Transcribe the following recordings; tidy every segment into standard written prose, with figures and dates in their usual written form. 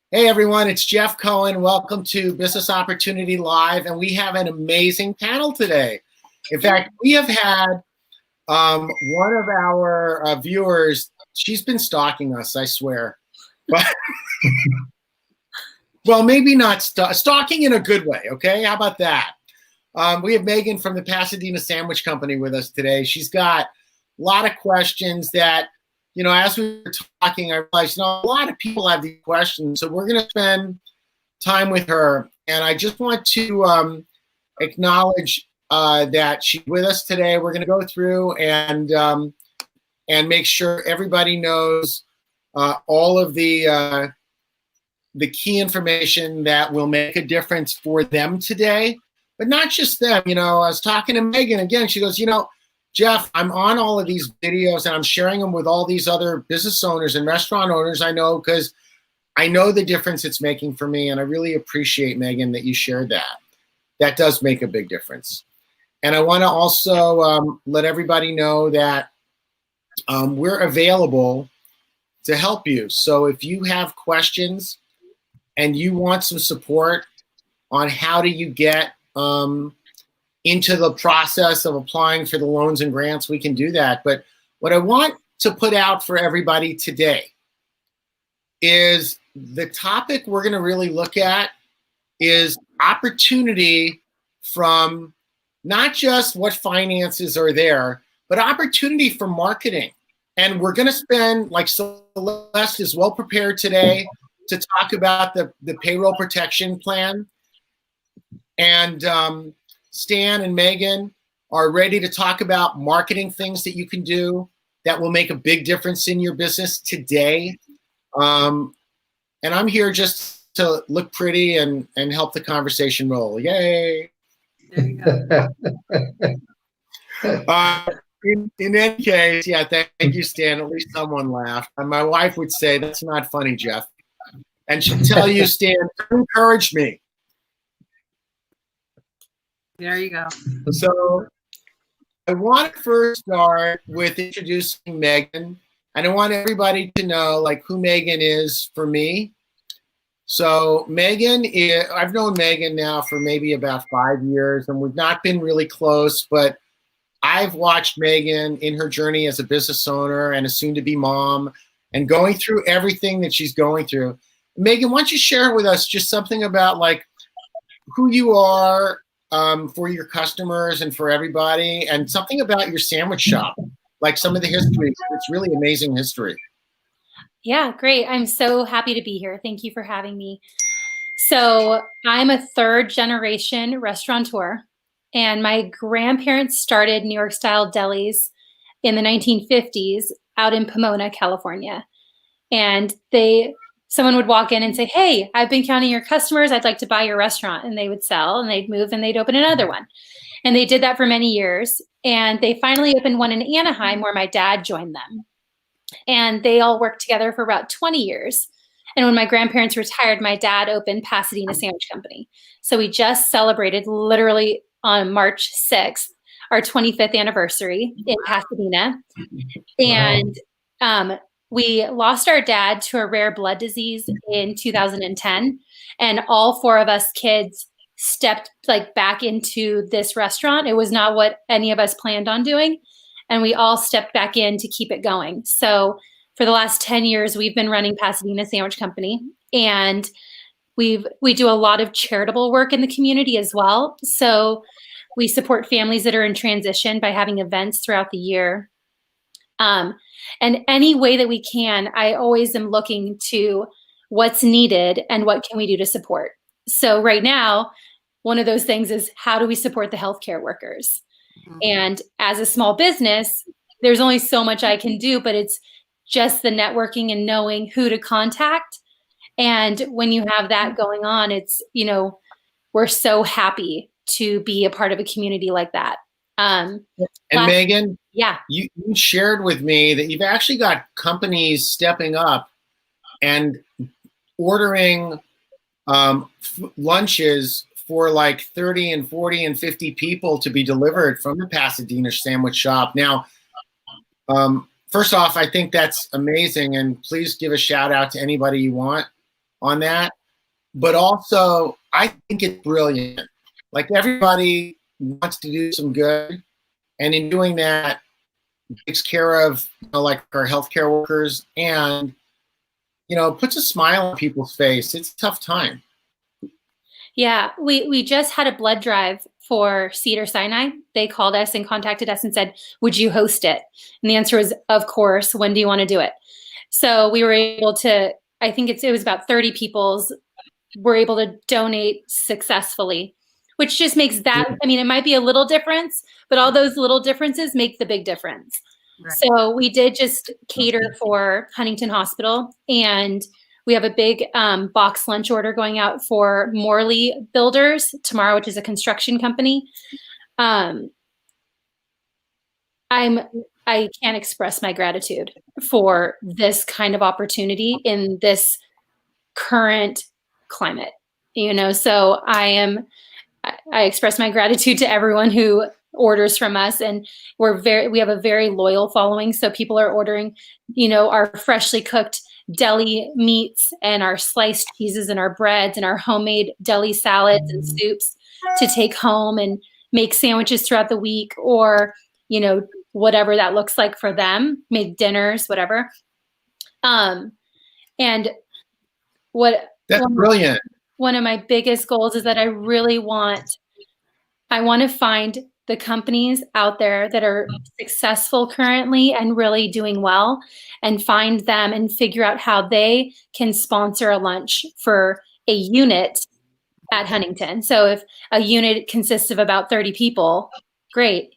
Hey everyone, it's Jeff Cohen. Welcome to Business Opportunity Live, and we have an amazing panel today. In fact, we have had one of our viewers. She's been stalking us, I swear. But well, maybe not stalking in a good way. Okay, how about that? We have Meghan from the Pasadena Sandwich Company with us today. She's got a lot of questions that, as we were talking, I realized, a lot of people have these questions. So we're going to spend time with her. And I just want to acknowledge that she's with us today. We're going to go through and make sure everybody knows all of the key information that will make a difference for them today. But not just them. I was talking to Meghan again. She goes, Jeff, I'm on all of these videos and I'm sharing them with all these other business owners and restaurant owners I know, because I know the difference it's making for me. And I really appreciate, Meghan, that you shared that. That does make a big difference. And I want to also let everybody know that we're available to help you. So if you have questions and you want some support on how do you get into the process of applying for the loans and grants, we can do that. But what I want to put out for everybody today is the topic we're going to really look at is opportunity from not just what finances are there, but opportunity for marketing. And we're going to spend, like Celeste is well prepared today to talk about the payroll protection plan. And Stan and Meghan are ready to talk about marketing things that you can do that will make a big difference in your business today. And I'm here just to look pretty and help the conversation roll. Yay. There you go. In any case, yeah, thank you, Stan. At least someone laughed. And my wife would say, that's not funny, Jeff. And she'd tell you, Stan, encourage me. There you go. So I want to first start with introducing Meghan. And I want everybody to know who Meghan is for me. So Meghan, I've known Meghan now for maybe about 5 years, and we've not been really close, but I've watched Meghan in her journey as a business owner and a soon-to-be mom and going through everything that she's going through. Meghan, why don't you share with us just something about who you are, for your customers and for everybody, and something about your sandwich shop, some of the history. It's really amazing history. Yeah, great. I'm so happy to be here. Thank you for having me. So I'm a third generation restaurateur, and my grandparents started New York style delis in the 1950s out in Pomona, California. And someone would walk in and say, hey, I've been counting your customers. I'd like to buy your restaurant. And they would sell and they'd move and they'd open another one. And they did that for many years. And they finally opened one in Anaheim where my dad joined them. And they all worked together for about 20 years. And when my grandparents retired, my dad opened Pasadena Sandwich Company. So we just celebrated literally on March 6th, our 25th anniversary in Pasadena. And we lost our dad to a rare blood disease in 2010, and all four of us kids stepped back into this restaurant. It was not what any of us planned on doing, and we all stepped back in to keep it going. So for the last 10 years, we've been running Pasadena Sandwich Company, and we do a lot of charitable work in the community as well. So we support families that are in transition by having events throughout the year. And any way that we can, I always am looking to what's needed and what can we do to support. So right now, one of those things is how do we support the healthcare workers? Mm-hmm. And as a small business, there's only so much I can do, but it's just the networking and knowing who to contact. And when you have that going on, it's, we're so happy to be a part of a community like that. And Meghan, yeah, you shared with me that you've actually got companies stepping up and ordering lunches for 30 and 40 and 50 people to be delivered from the Pasadena Sandwich Shop. Now, first off, I think that's amazing, and please give a shout out to anybody you want. on that. But also, I think it's brilliant. Like, everybody wants to do some good, and in doing that, takes care of, like, our healthcare workers, and puts a smile on people's face. It's a tough time. Yeah, we just had a blood drive for Cedars-Sinai. They called us and contacted us and said, "Would you host it?" And the answer was, "Of course. When do you want to do it?" So we were able to. I think it was about 30 people's were able to donate successfully, which just makes that. I mean, it might be a little difference, but all those little differences make the big difference. Right. So we did just cater for Huntington Hospital, and we have a big box lunch order going out for Morley Builders tomorrow, which is a construction company. I can't express my gratitude for this kind of opportunity in this current climate, so I express my gratitude to everyone who orders from us, and we have a very loyal following. So people are ordering, our freshly cooked deli meats and our sliced cheeses and our breads and our homemade deli salads and soups to take home and make sandwiches throughout the week, or, whatever that looks like for them, make dinners, whatever. And that's brilliant. One of my biggest goals is that I want to find the companies out there that are successful currently and really doing well, and find them and figure out how they can sponsor a lunch for a unit at Huntington. So if a unit consists of about 30 people, great,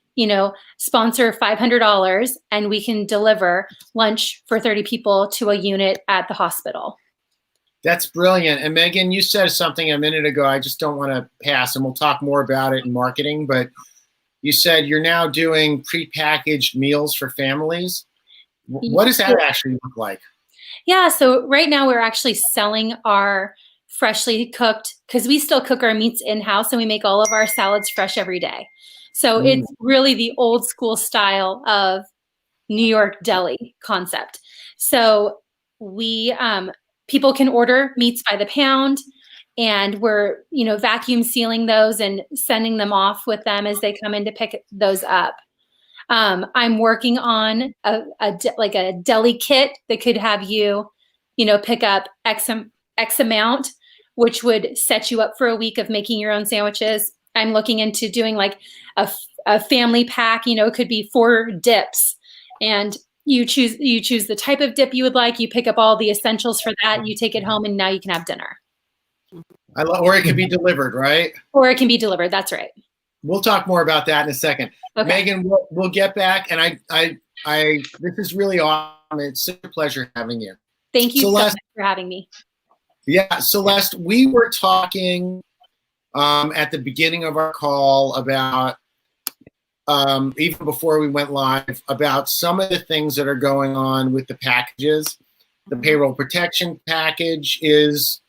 sponsor $500 and we can deliver lunch for 30 people to a unit at the hospital. That's brilliant. And Meghan, you said something a minute ago I just don't want to pass, and we'll talk more about it in marketing, but you said you're now doing prepackaged meals for families. What does that actually look like? Yeah, so right now we're actually selling our freshly cooked, because we still cook our meats in-house and we make all of our salads fresh every day. So it's really the old school style of New York deli concept. So people can order meats by the pound, and we're, vacuum sealing those and sending them off with them as they come in to pick those up. I'm working on a deli kit that could have you, pick up X amount, which would set you up for a week of making your own sandwiches. I'm looking into doing like a family pack, it could be 4 dips, and you choose the type of dip you would like. You pick up all the essentials for that. You take it home, and now you can have dinner. Or it can be delivered, right? Or it can be delivered. That's right. We'll talk more about that in a second. Okay. Meghan, we'll get back. And this is really awesome. It's such a pleasure having you. Thank you, Celeste, so much for having me. Yeah, Celeste, we were talking at the beginning of our call about, even before we went live, about some of the things that are going on with the packages. The payroll protection package is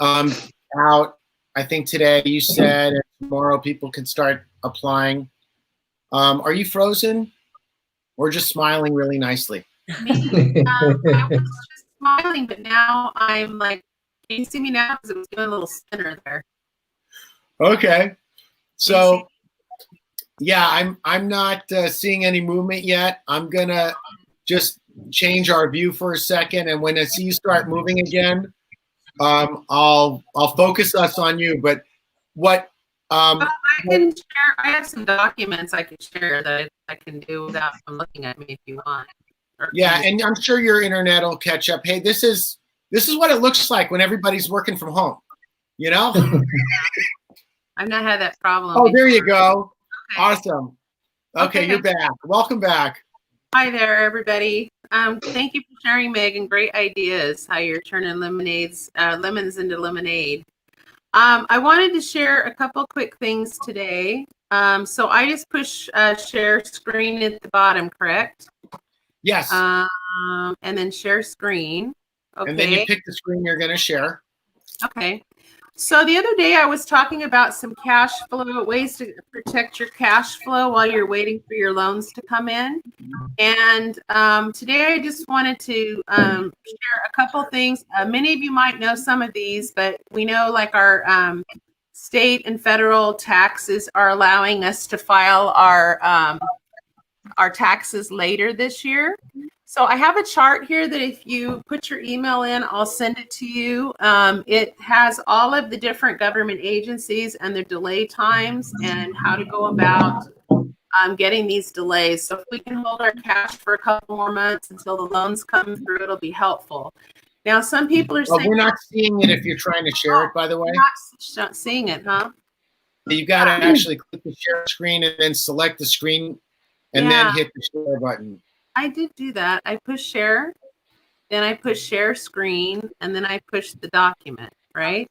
out, I think today, you said, and tomorrow people can start applying. Are you frozen or just smiling really nicely? Me? I was just smiling, but now I'm like, can you see me now? Because it was doing a little spinner there. Okay. So, yeah, I'm not seeing any movement yet. I'm going to just change our view for a second. And when I see you start moving again, I'll focus us on you. But what I can share. I have some documents I can share that I can do without them looking at me if you want. Yeah, and I'm sure your internet will catch up. Hey, this is what it looks like when everybody's working from home. I've not had that problem. Oh, there you go. Okay. Awesome. Okay, you're back. Welcome back. Hi there, everybody. Thank you for sharing, Meghan. Great ideas. How you're turning lemons into lemonade. I wanted to share a couple quick things today. So I just push share screen at the bottom, correct? Yes. And then share screen. Okay. And then you pick the screen you're going to share. Okay. So the other day I was talking about some cash flow, ways to protect your cash flow while you're waiting for your loans to come in. And today I just wanted to share a couple things. Many of you might know some of these, but we know like our state and federal taxes are allowing us to file our taxes later this year. So I have a chart here that if you put your email in, I'll send it to you. It has all of the different government agencies and their delay times and how to go about getting these delays. So if we can hold our cash for a couple more months until the loans come through, it'll be helpful. Now, some people are saying— we're not seeing it if you're trying to share it, by the way. Not seeing it, huh? You got to actually click the share screen and then select the screen and then hit the share button. I did do that. I push share, then I push share screen, and then I push the document, right?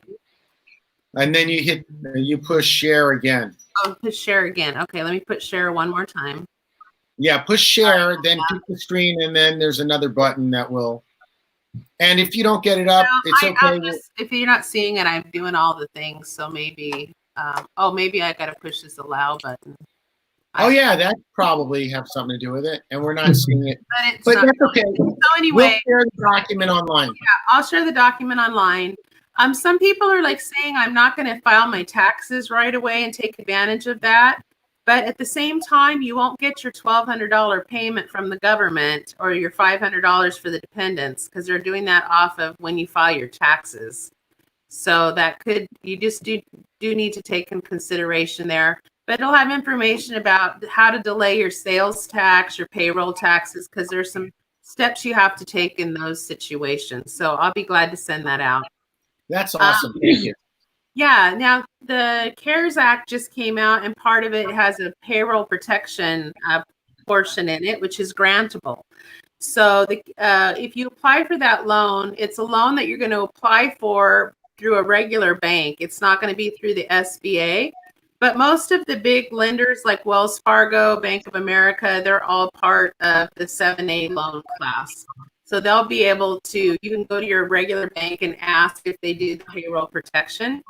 And then you push share again. Oh, push share again. Okay, let me push share one more time. Yeah, push share, then hit the screen, and then there's another button that will. And if you don't get it up, it's okay. If you're not seeing it, I'm doing all the things. So maybe, maybe I got to push this allow button. Oh yeah, that probably have something to do with it, and we're not seeing it. But that's okay. So anyway, we'll share the document online. Yeah, I'll share the document online. Some people are like saying I'm not going to file my taxes right away and take advantage of that. But at the same time, you won't get your $1,200 payment from the government or your $500 for the dependents because they're doing that off of when you file your taxes. So that you just do need to take in consideration there. But it'll have information about how to delay your sales tax, your payroll taxes, because there's some steps you have to take in those situations. So I'll be glad to send that out. That's awesome. Thank you. Yeah. Now, the CARES Act just came out, and part of it has a payroll protection portion in it, which is grantable. So if you apply for that loan, it's a loan that you're going to apply for through a regular bank. It's not going to be through the SBA. But most of the big lenders like Wells Fargo, Bank of America, they're all part of the 7A loan class. So they'll be able to, you can go to your regular bank and ask if they do the payroll protection.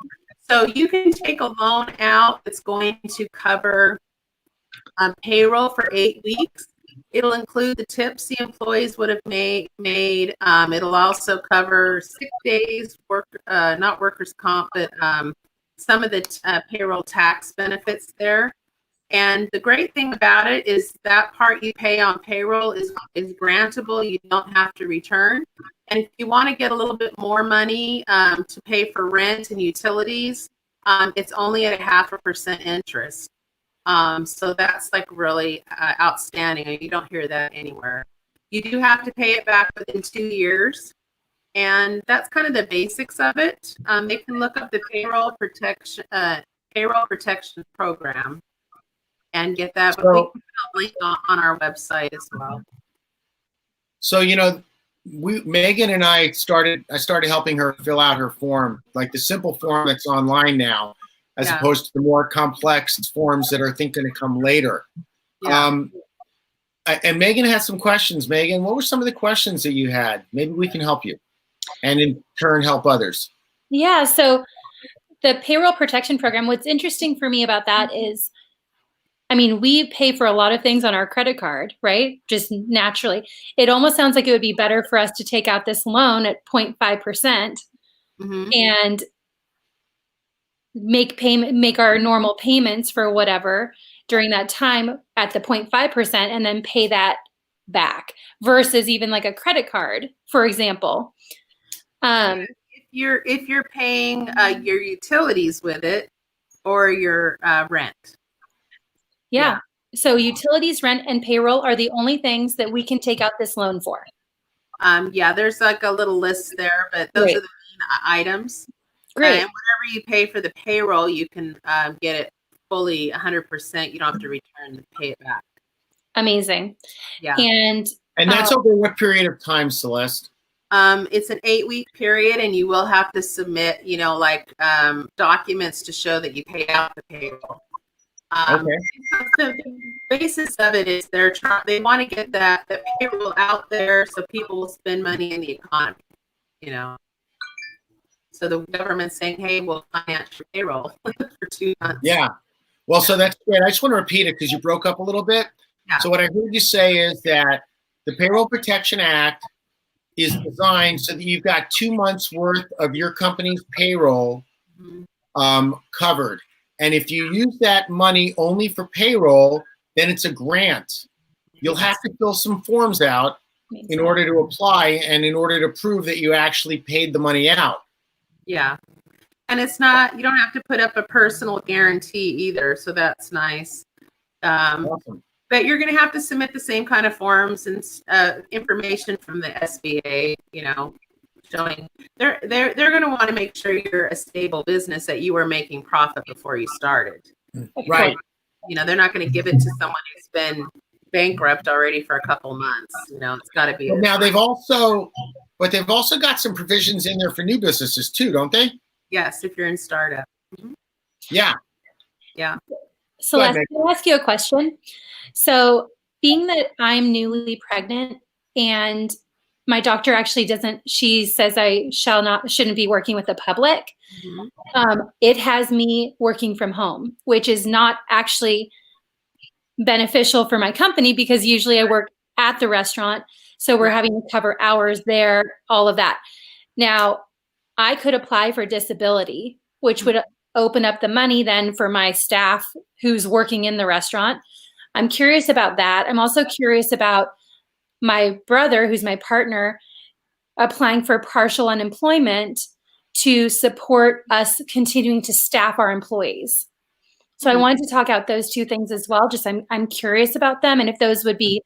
So you can take a loan out that's going to cover payroll for 8 weeks. It'll include the tips the employees would have made. It'll also cover sick days, not workers' comp, but some of the payroll tax benefits there. And the great thing about it is that part you pay on payroll is grantable. You don't have to return. And if you want to get a little bit more money to pay for rent and utilities, it's only at 0.5% interest. So that's like really outstanding. You don't hear that anywhere. You do have to pay it back within 2 years. And that's kind of the basics of it. They can look up the payroll protection program and get that. But we can put a link on our website as well. So Meghan and I started helping her fill out her form, like the simple form that's online now, as opposed to the more complex forms that are going to come later. Yeah. And Meghan had some questions. Meghan, what were some of the questions that you had? Maybe we can help you, and in turn help others. Yeah. So the payroll protection program, what's interesting for me about that is, I mean, we pay for a lot of things on our credit card, right? Just naturally. It almost sounds like it would be better for us to take out this loan at 0.5% and make our normal payments for whatever during that time at the 0.5% and then pay that back versus even like a credit card, for example. If you're paying your utilities with it or your rent. Yeah. So utilities, rent, and payroll are the only things that we can take out this loan for. Yeah, there's like a little list there, but those are the main items. Great. And whatever you pay for the payroll, you can get it fully 100%. You don't have to return and pay it back. Amazing. Yeah. And that's over what period of time, Celeste? It's an 8-week period, and you will have to submit, documents to show that you pay out the payroll. Okay. The basis of it is they want to get the payroll out there so people will spend money in the economy, So the government's saying, hey, we'll finance your payroll for 2 months. Yeah. Well, so that's great. I just want to repeat it because you broke up a little bit. Yeah. So what I heard you say is that the Payroll Protection Act is designed so that you've got 2 months worth of your company's payroll covered. And if you use that money only for payroll, then it's a grant. You'll have to fill some forms out in order to apply and in order to prove that you actually paid the money out. Yeah. And it's not, you don't have to put up a personal guarantee either. So that's nice. Awesome. But you're going to have to submit the same kind of forms and information from the SBA, you know, showing they're going to want to make sure you're a stable business, that you were making profit before you started. Right. You know, they're not going to give it to someone who's been bankrupt already for a couple months. You know, it's got to be. Now they've also got some provisions in there for new businesses too, don't they? Yes, if you're in startup. Yeah. Yeah. Celeste, can I ask you a question? So being that I'm newly pregnant and my doctor actually she says I shouldn't be working with the public. It has me working from home, which is not actually beneficial for my company because usually I work at the restaurant. So we're having to cover hours there, all of that. Now, I could apply for disability, which would open up the money then for my staff who's working in the restaurant. I'm curious about that. I'm also curious about my brother, who's my partner, applying for partial unemployment to support us continuing to staff our employees. So I wanted to talk out those two things as well. Just I'm curious about them and if those would be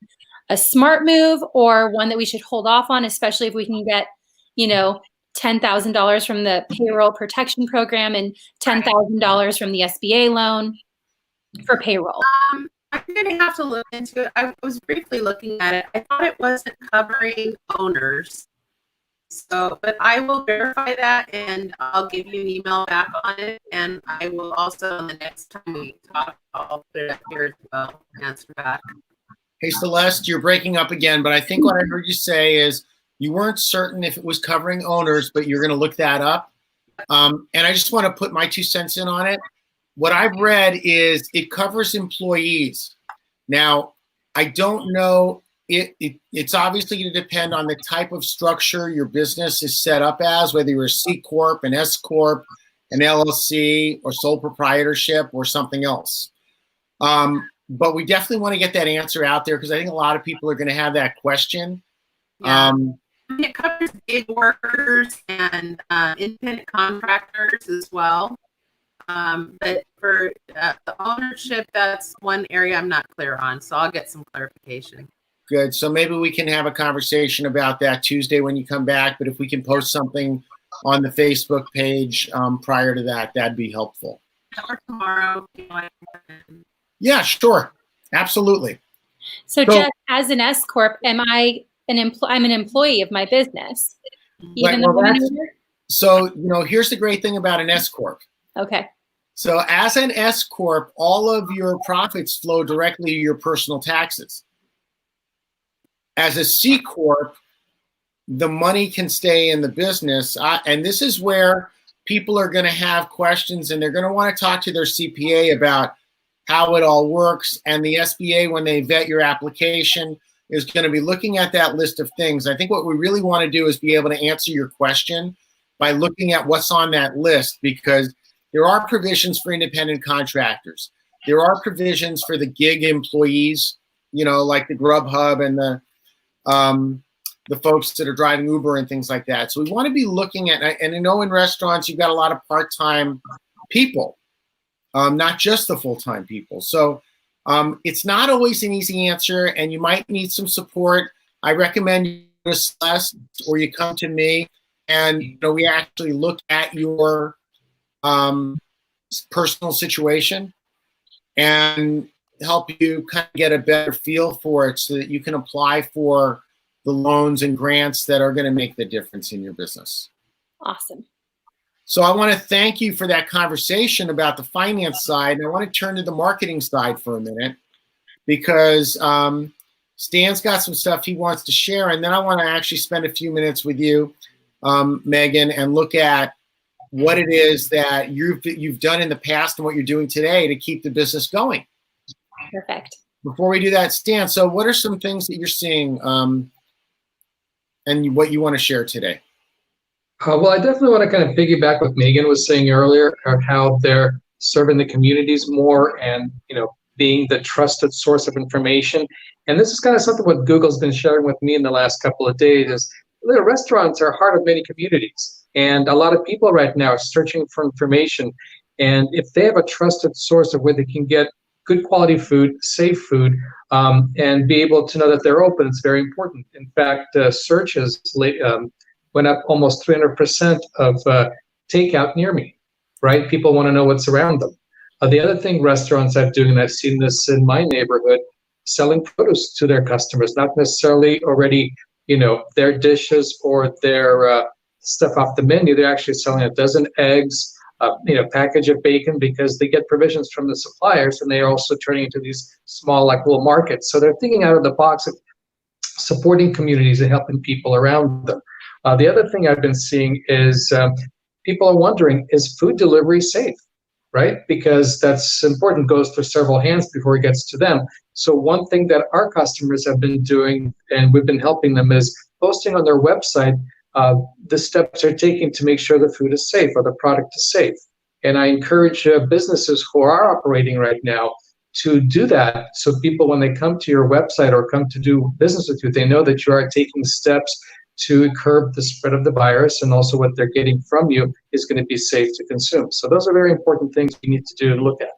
a smart move or one that we should hold off on, especially if we can get, you know, $10,000 from the payroll protection program and $10,000 from the SBA loan for payroll. I'm going to have to look into it. I was briefly looking at it. I thought it wasn't covering owners. So, but I will verify that and I'll give you an email back on it. And I will also, the next time we talk, I'll put it up here as well, answer back. Hey, Celeste, you're breaking up again, but I think what I heard you say is you weren't certain if it was covering owners, but you're going to look that up. And I just want to put my 2 cents in on it. What I've read is it covers employees. Now, I don't know. It's obviously going to depend on the type of structure your business is set up as, whether you're a C Corp, an S Corp, an LLC, or sole proprietorship, or something else. But we definitely want to get that answer out there because I think a lot of people are going to have that question. Yeah. It covers gig workers and independent contractors as well. But for the ownership, that's one area I'm not clear on. So I'll get some clarification. Good. So maybe we can have a conversation about that Tuesday when you come back. But if we can post something on the Facebook page prior to that, that'd be helpful. Or tomorrow. Yeah, sure. Absolutely. So Jeff, as an S Corp, I'm an employee of my business. Even so, you know, here's the great thing about an S Corp. Okay. So as an S Corp, all of your profits flow directly to your personal taxes. As a C Corp, the money can stay in the business. And this is where people are going to have questions and they're going to want to talk to their CPA about how it all works. And the SBA, when they vet your application, is going to be looking at that list of things. I think what we really want to do is be able to answer your question by looking at what's on that list, because there are provisions for independent contractors. There are provisions for the gig employees, you know, like the Grubhub and the folks that are driving Uber and things like that. So we want to be looking at, and I know in restaurants, you've got a lot of part-time people, not just the full-time people. So it's not always an easy answer, and you might need some support. I recommend you go to Celeste or you come to me, and you know, we actually look at your personal situation and help you kind of get a better feel for it so that you can apply for the loans and grants that are going to make the difference in your business. Awesome. So I want to thank you for that conversation about the finance side. And I want to turn to the marketing side for a minute because Stan's got some stuff he wants to share. And then I want to actually spend a few minutes with you, Meghan, and look at what it is that you've done in the past and what you're doing today to keep the business going. Perfect. Before we do that, Stan, so what are some things that you're seeing and what you want to share today? Well, I definitely want to kind of piggyback what Meghan was saying earlier, of how they're serving the communities more and, being the trusted source of information. And this is kind of something what Google's been sharing with me in the last couple of days is the restaurants are heart of many communities. And a lot of people right now are searching for information. And if they have a trusted source of where they can get good quality food, safe food, and be able to know that they're open, it's very important. In fact, searches went up almost 300% of takeout near me, right? People want to know what's around them. The other thing restaurants are doing, and I've seen this in my neighborhood, selling produce to their customers, not necessarily already, their dishes or their stuff off the menu. They're actually selling a dozen eggs, package of bacon, because they get provisions from the suppliers, and they are also turning into these small, like little markets. So they're thinking out of the box of supporting communities and helping people around them. The other thing I've been seeing is people are wondering, is food delivery safe? Right? Because that's important, goes through several hands before it gets to them. So one thing that our customers have been doing, and we've been helping them, is posting on their website the steps they're taking to make sure the food is safe or the product is safe. And I encourage businesses who are operating right now to do that, so people, when they come to your website or come to do business with you, they know that you are taking steps to curb the spread of the virus, and also what they're getting from you is going to be safe to consume. So those are very important things you need to do and look at.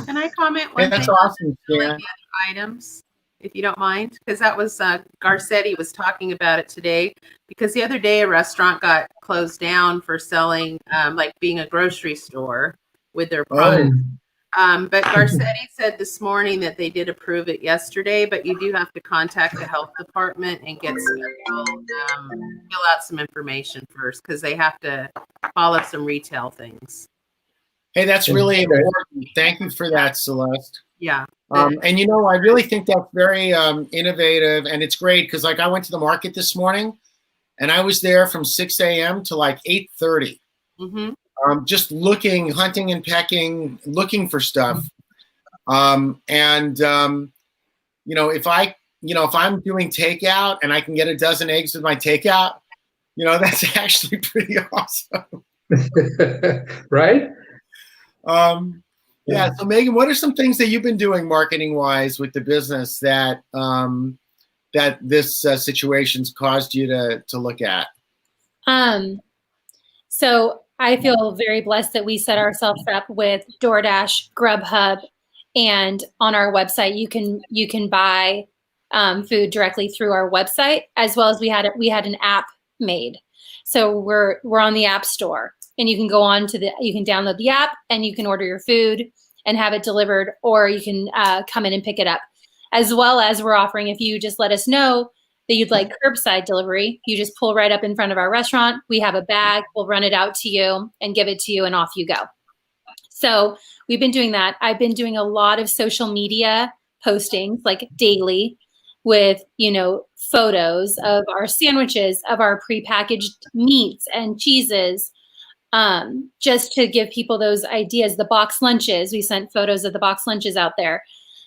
Can I comment one That's thing awesome, on yeah. the items, if you don't mind? Because that was Garcetti was talking about it today. Because the other day a restaurant got closed down for selling, like being a grocery store with their products. But Garcetti said this morning that they did approve it yesterday, but you do have to contact the health department and get fill out some information first, because they have to follow some retail things. Hey, that's really important. Thank you for that, Celeste. Yeah. And I really think that's very innovative, and it's great because, like, I went to the market this morning, and I was there from 6 a.m. to like 8:30. Mm-hmm. Just looking, hunting and pecking, looking for stuff. If I'm doing takeout and I can get a dozen eggs with my takeout, that's actually pretty awesome. Right? Yeah. So Meghan, what are some things that you've been doing marketing wise with the business that that this situation's caused you to look at? So I feel very blessed that we set ourselves up with DoorDash, Grubhub, and on our website you can buy food directly through our website, as well as we had an app made. So we're on the App Store, and you can go on to you can download the app and you can order your food and have it delivered, or you can come in and pick it up. As well as we're offering, if you just let us know that you'd like curbside delivery, you just pull right up in front of our restaurant. We have a bag, we'll run it out to you and give it to you, and off you go. So we've been doing that. I've been doing a lot of social media postings, like daily, with photos of our sandwiches, of our prepackaged meats and cheeses, just to give people those ideas. The box lunches, we sent photos of the box lunches out there,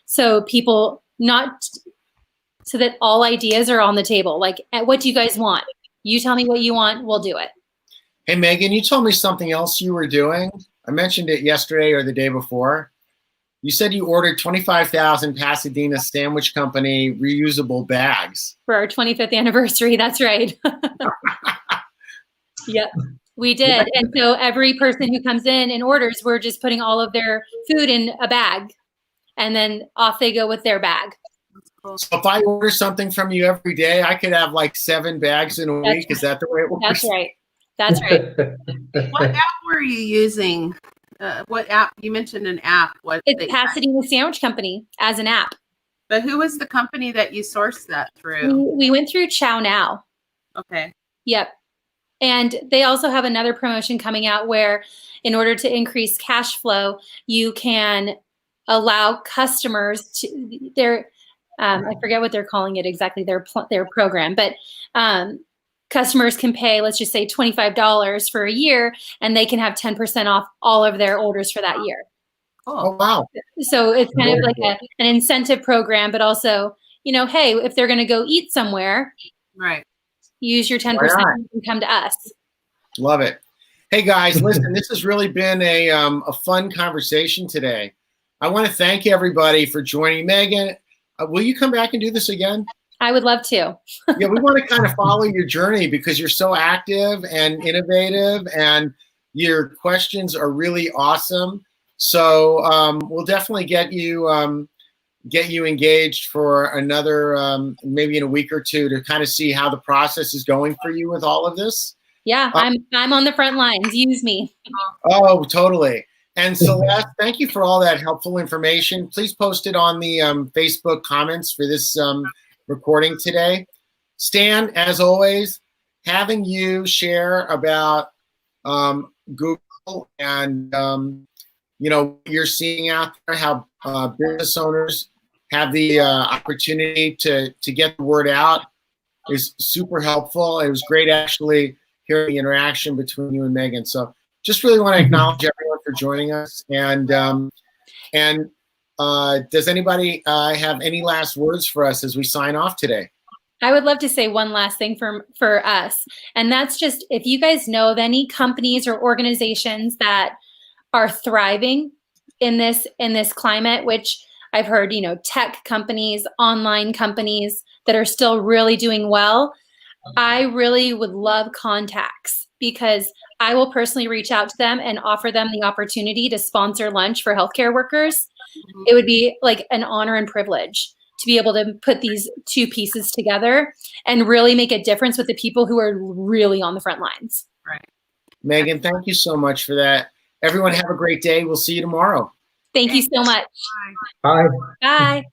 so people so that all ideas are on the table. Like, what do you guys want? You tell me what you want, we'll do it. Hey, Meghan, you told me something else you were doing. I mentioned it yesterday or the day before. You said you ordered 25,000 Pasadena Sandwich Company reusable bags. For our 25th anniversary, that's right. Yep, we did. And so every person who comes in and orders, we're just putting all of their food in a bag, and then off they go with their bag. So if I order something from you every day, I could have like 7 bags in a week. Is that the way it works? That's right. That's right. What app were you using? What app? You mentioned an app. It's Pasadena Sandwich Company as an app. But who was the company that you sourced that through? We went through Chow Now. Okay. Yep. And they also have another promotion coming out where, in order to increase cash flow, you can allow customers to I forget what they're calling it exactly, their program, but customers can pay, let's just say $25 for a year, and they can have 10% off all of their orders for that year. Oh, wow. So it's kind of like an incentive program, but also, you know, hey, if they're going to go eat somewhere, right, use your 10% and come to us. Love it. Hey guys, listen, this has really been a fun conversation today. I want to thank everybody for joining. Meghan, will you come back and do this again? I would love to. Yeah, we want to kind of follow your journey because you're so active and innovative, and your questions are really awesome. So we'll definitely get you engaged for another maybe in a week or two to kind of see how the process is going for you with all of this. Yeah, I'm on the front lines. Use me. Oh, totally. And Celeste, thank you for all that helpful information. Please post it on the Facebook comments for this recording today. Stan, as always, having you share about Google and you know, you're seeing out there how business owners have the opportunity to get the word out is super helpful. It was great actually hearing the interaction between you and Meghan. So just really want to acknowledge everyone for joining us. And does anybody have any last words for us as we sign off today? I would love to say one last thing for us. And that's just, if you guys know of any companies or organizations that are thriving in this climate, which I've heard, you know, tech companies, online companies that are still really doing well, I really would love contacts, because I will personally reach out to them and offer them the opportunity to sponsor lunch for healthcare workers. It would be like an honor and privilege to be able to put these two pieces together and really make a difference with the people who are really on the front lines. right. Meghan, thank you so much for that. Everyone have a great day. We'll see you tomorrow. Thank you so much. Bye. Bye.